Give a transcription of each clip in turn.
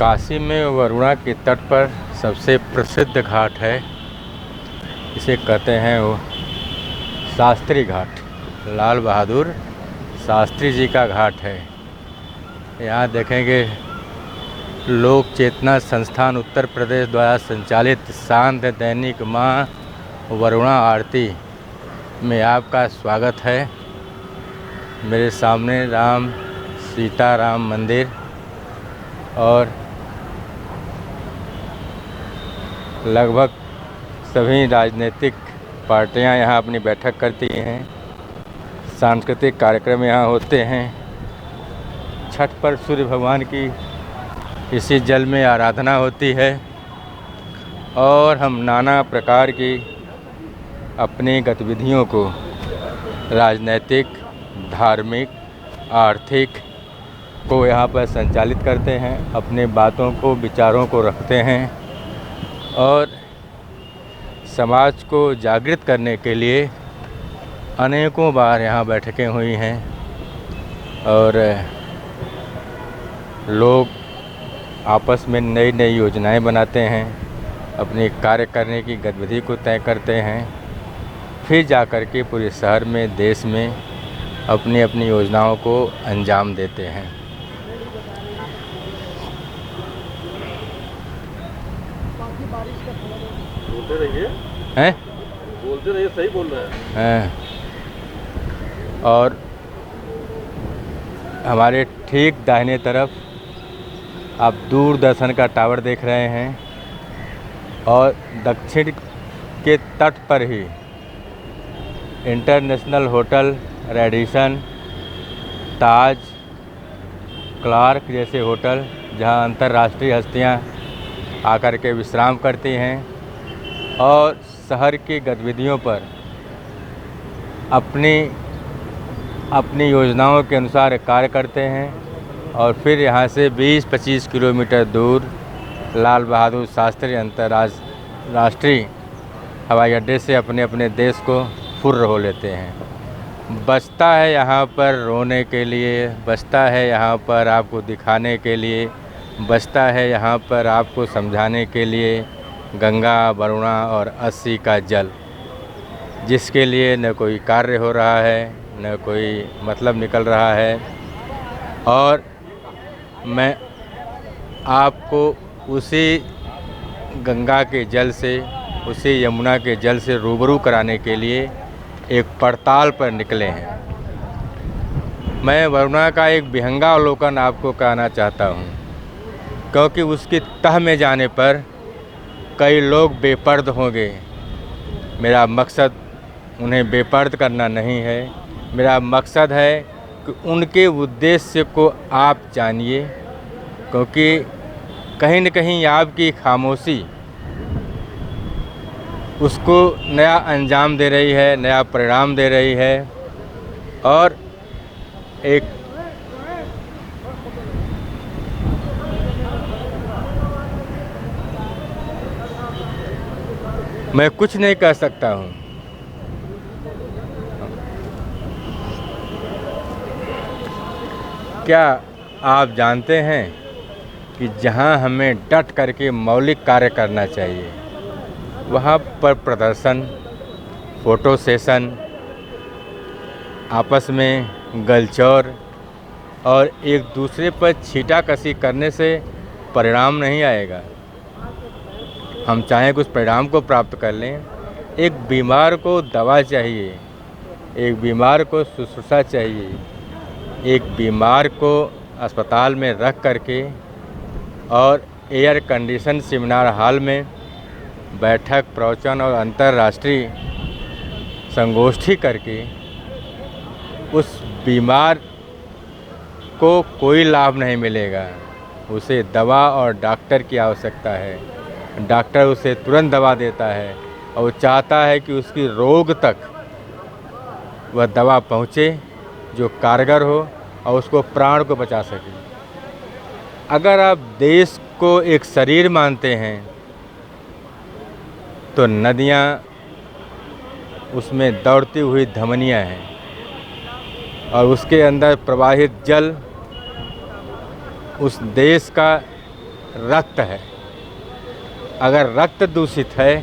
काशी में वरुणा के तट पर सबसे प्रसिद्ध घाट है। इसे कहते हैं वो शास्त्री घाट, लाल बहादुर शास्त्री जी का घाट है। यहाँ देखेंगे लोक चेतना संस्थान उत्तर प्रदेश द्वारा संचालित शांत दैनिक माँ वरुणा आरती में आपका स्वागत है। मेरे सामने राम सीता राम मंदिर और लगभग सभी राजनीतिक पार्टियां यहाँ अपनी बैठक करती हैं। सांस्कृतिक कार्यक्रम यहाँ होते हैं। छठ पर सूर्य भगवान की इसी जल में आराधना होती है और हम नाना प्रकार की अपनी गतिविधियों को राजनैतिक, धार्मिक, आर्थिक को यहाँ पर संचालित करते हैं। अपने बातों को, विचारों को रखते हैं और समाज को जागृत करने के लिए अनेकों बार यहाँ बैठकें हुई हैं और लोग आपस में नई नई योजनाएं बनाते हैं, अपने कार्य करने की गतिविधि को तय करते हैं, फिर जाकर के पूरे शहर में, देश में अपनी अपनी योजनाओं को अंजाम देते हैं। बोलते रहिए, सही बोल रहे हैं। और हमारे ठीक दाहिने तरफ आप दूरदर्शन का टावर देख रहे हैं और दक्षिण के तट पर ही इंटरनेशनल होटल रेडिसन, ताज, क्लार्क जैसे होटल जहां अंतर्राष्ट्रीय हस्तियां आकर के विश्राम करती हैं और शहर की गतिविधियों पर अपनी योजनाओं के अनुसार कार्य करते हैं और फिर यहाँ से 20-25 किलोमीटर दूर लाल बहादुर शास्त्री अंतर्राष्ट्रीय हवाई अड्डे से अपने अपने देश को फुर्र हो लेते हैं। बचता है यहाँ पर रोने के लिए, बचता है यहाँ पर आपको दिखाने के लिए, बचता है यहाँ पर आपको समझाने के लिए गंगा, वरुणा और अस्सी का जल, जिसके लिए न कोई कार्य हो रहा है, न कोई मतलब निकल रहा है। और मैं आपको उसी गंगा के जल से, उसी यमुना के जल से रूबरू कराने के लिए एक पड़ताल पर निकले हैं। मैं वरुणा का एक विहंगा अवलोकन आपको कहना चाहता हूँ, क्योंकि उसकी तह में जाने पर कई लोग बेपर्द होंगे। मेरा मकसद उन्हें बेपर्द करना नहीं है, मेरा मकसद है कि उनके उद्देश्य को आप जानिए, क्योंकि कहीं न कहीं आपकी खामोशी उसको नया अंजाम दे रही है, नया परिणाम दे रही है। और एक मैं कुछ नहीं कह सकता हूँ। क्या आप जानते हैं कि जहाँ हमें डट करके मौलिक कार्य करना चाहिए, वहाँ पर प्रदर्शन, फ़ोटो सेशन, आपस में गलचौर और एक दूसरे पर छींटाकशी करने से परिणाम नहीं आएगा। हम चाहें कि उस परिणाम को प्राप्त कर लें। एक बीमार को दवा चाहिए, एक बीमार को शुश्रूषा चाहिए, एक बीमार को अस्पताल में रख करके और एयर कंडीशन सेमिनार हॉल में बैठक, प्रवचन और अंतर्राष्ट्रीय संगोष्ठी करके उस बीमार को कोई लाभ नहीं मिलेगा। उसे दवा और डॉक्टर की आवश्यकता है। डॉक्टर उसे तुरंत दवा देता है और वो चाहता है कि उसकी रोग तक वह दवा पहुँचे जो कारगर हो और उसको प्राण को बचा सके। अगर आप देश को एक शरीर मानते हैं तो नदियाँ उसमें दौड़ती हुई धमनियाँ हैं और उसके अंदर प्रवाहित जल उस देश का रक्त है। अगर रक्त दूषित है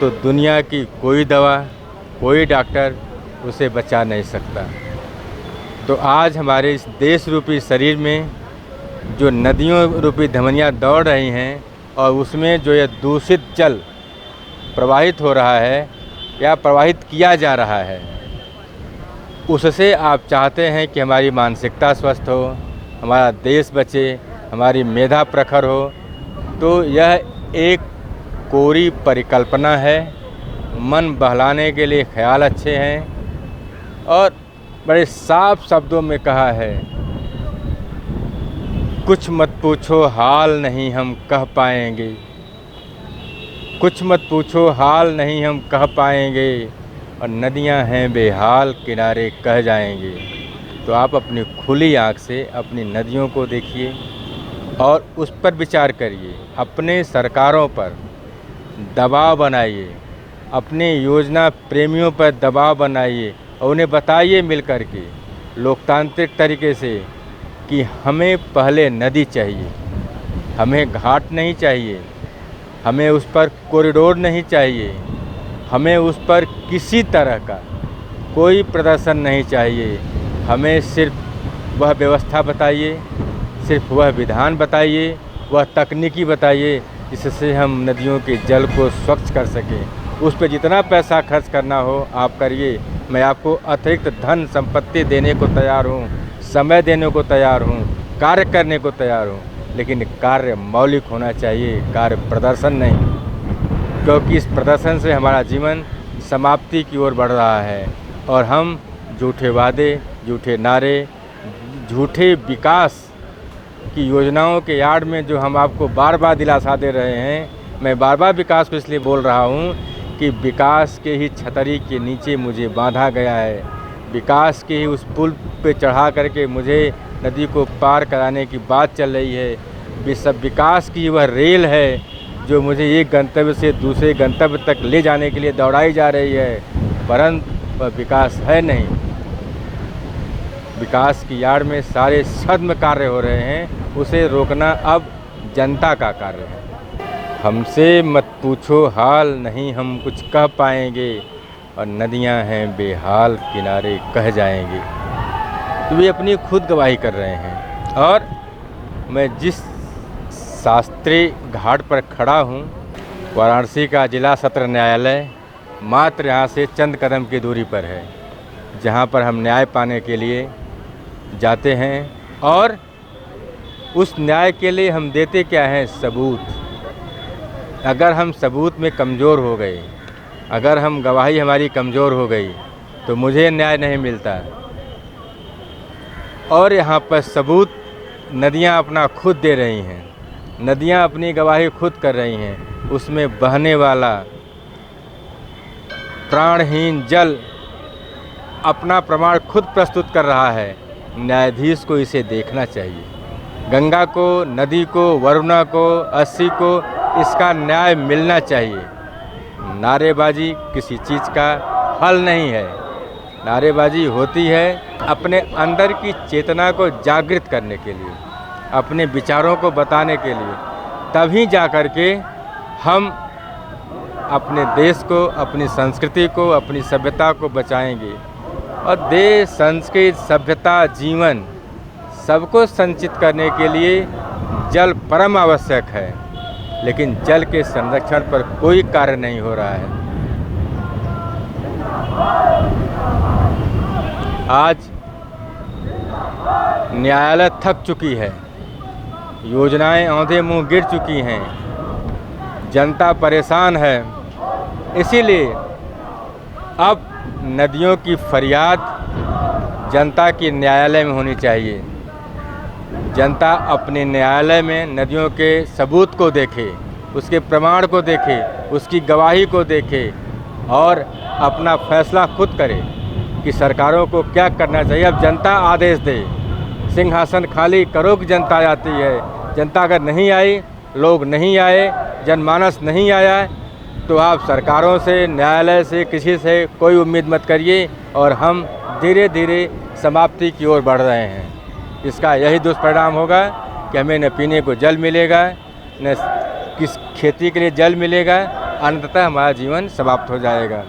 तो दुनिया की कोई दवा, कोई डॉक्टर उसे बचा नहीं सकता। तो आज हमारे इस देश रूपी शरीर में जो नदियों रूपी धमनियाँ दौड़ रही हैं और उसमें जो ये दूषित जल प्रवाहित हो रहा है या प्रवाहित किया जा रहा है, उससे आप चाहते हैं कि हमारी मानसिकता स्वस्थ हो, हमारा देश बचे, हमारी मेधा प्रखर हो, तो यह एक कोरी परिकल्पना है। मन बहलाने के लिए ख्याल अच्छे हैं और बड़े साफ शब्दों में कहा है, कुछ मत पूछो हाल नहीं हम कह पाएंगे, कुछ मत पूछो हाल नहीं हम कह पाएंगे, और नदियां हैं बेहाल किनारे कह जाएंगे। तो आप अपनी खुली आँख से अपनी नदियों को देखिए और उस पर विचार करिए। अपने सरकारों पर दबाव बनाइए, अपने योजना प्रेमियों पर दबाव बनाइए और उन्हें बताइए मिल कर के लोकतांत्रिक तरीके से कि हमें पहले नदी चाहिए, हमें घाट नहीं चाहिए, हमें उस पर कॉरिडोर नहीं चाहिए, हमें उस पर किसी तरह का कोई प्रदर्शन नहीं चाहिए। हमें सिर्फ वह व्यवस्था बताइए, सिर्फ वह विधान बताइए, वह तकनीकी बताइए जिससे हम नदियों के जल को स्वच्छ कर सकें। उस पर जितना पैसा खर्च करना हो आप करिए। मैं आपको अतिरिक्त धन संपत्ति देने को तैयार हूँ, समय देने को तैयार हूँ, कार्य करने को तैयार हूँ, लेकिन कार्य मौलिक होना चाहिए, कार्य प्रदर्शन नहीं, क्योंकि इस प्रदर्शन से हमारा जीवन समाप्ति की ओर बढ़ रहा है और हम झूठे वादे, झूठे नारे, झूठे विकास की योजनाओं के आड़ में जो हम आपको बार बार दिलासा दे रहे हैं। मैं बार बार विकास को इसलिए बोल रहा हूँ कि विकास के ही छतरी के नीचे मुझे बांधा गया है, विकास के ही उस पुल पे चढ़ा करके मुझे नदी को पार कराने की बात चल रही है। सब विकास की वह रेल है जो मुझे एक गंतव्य से दूसरे गंतव्य तक ले जाने के लिए दौड़ाई जा रही है, परंतु वह विकास है नहीं। विकास की आड़ में सारे छद्म कार्य हो रहे हैं, उसे रोकना अब जनता का कार्य है। हमसे मत पूछो हाल नहीं हम कुछ कह पाएंगे, और नदियां हैं बेहाल किनारे कह जाएंगे। तो वे अपनी खुद गवाही कर रहे हैं। और मैं जिस शास्त्री घाट पर खड़ा हूँ, वाराणसी का जिला सत्र न्यायालय मात्र यहाँ से चंद कदम की दूरी पर है, जहाँ पर हम न्याय पाने के लिए जाते हैं। और उस न्याय के लिए हम देते क्या हैं? सबूत। अगर हम सबूत में कमज़ोर हो गए, अगर हम गवाही हमारी कमज़ोर हो गई, तो मुझे न्याय नहीं मिलता। और यहाँ पर सबूत नदियाँ अपना खुद दे रही हैं, नदियाँ अपनी गवाही खुद कर रही हैं। उसमें बहने वाला प्राणहीन जल अपना प्रमाण खुद प्रस्तुत कर रहा है। न्यायाधीश को इसे देखना चाहिए। गंगा को, नदी को, वरुणा को, अस्सी को इसका न्याय मिलना चाहिए। नारेबाजी किसी चीज़ का हल नहीं है। नारेबाजी होती है अपने अंदर की चेतना को जागृत करने के लिए, अपने विचारों को बताने के लिए। तभी जा कर के हम अपने देश को, अपनी संस्कृति को, अपनी सभ्यता को बचाएंगे। और देश, संस्कृति, सभ्यता, जीवन सबको संचित करने के लिए जल परम आवश्यक है, लेकिन जल के संरक्षण पर कोई कार्य नहीं हो रहा है। आज न्यायालय थक चुकी है, योजनाएं औंधे मुंह गिर चुकी हैं, जनता परेशान है। इसीलिए अब नदियों की फरियाद जनता की न्यायालय में होनी चाहिए। जनता अपने न्यायालय में नदियों के सबूत को देखे, उसके प्रमाण को देखे, उसकी गवाही को देखे और अपना फैसला खुद करे कि सरकारों को क्या करना चाहिए। अब जनता आदेश दे, सिंहासन खाली करो कि जनता आती है। जनता अगर नहीं आई, लोग नहीं आए, जनमानस नहीं आया, तो आप सरकारों से, न्यायालय से, किसी से कोई उम्मीद मत करिए। और हम धीरे धीरे समाप्ति की ओर बढ़ रहे हैं। इसका यही दुष्परिणाम होगा कि हमें न पीने को जल मिलेगा, न किस खेती के लिए जल मिलेगा, अंततः हमारा जीवन समाप्त हो जाएगा।